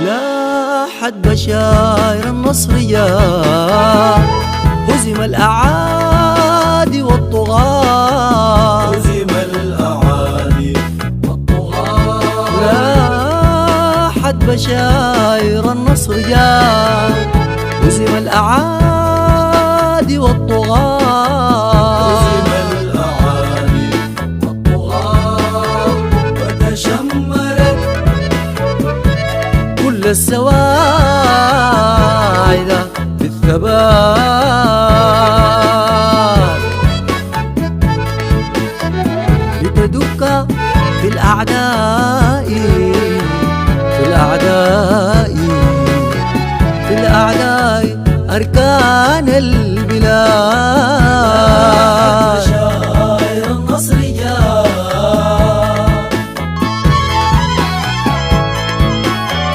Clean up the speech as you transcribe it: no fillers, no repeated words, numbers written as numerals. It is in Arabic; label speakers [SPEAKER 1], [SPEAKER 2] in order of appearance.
[SPEAKER 1] لاحت بشاير النصرية، هزم الأعادي والطغاة،
[SPEAKER 2] هزم الأعادي والطغاة.
[SPEAKER 1] لاحت بشاير النصرية، هزم الأعادي والطغاة،
[SPEAKER 2] هزم الأعادي والطغاة. وتشمرت
[SPEAKER 1] كل السواعد بالثبات، لتدك في الأعداء في الأعداء في الأعداء أركان البلاد.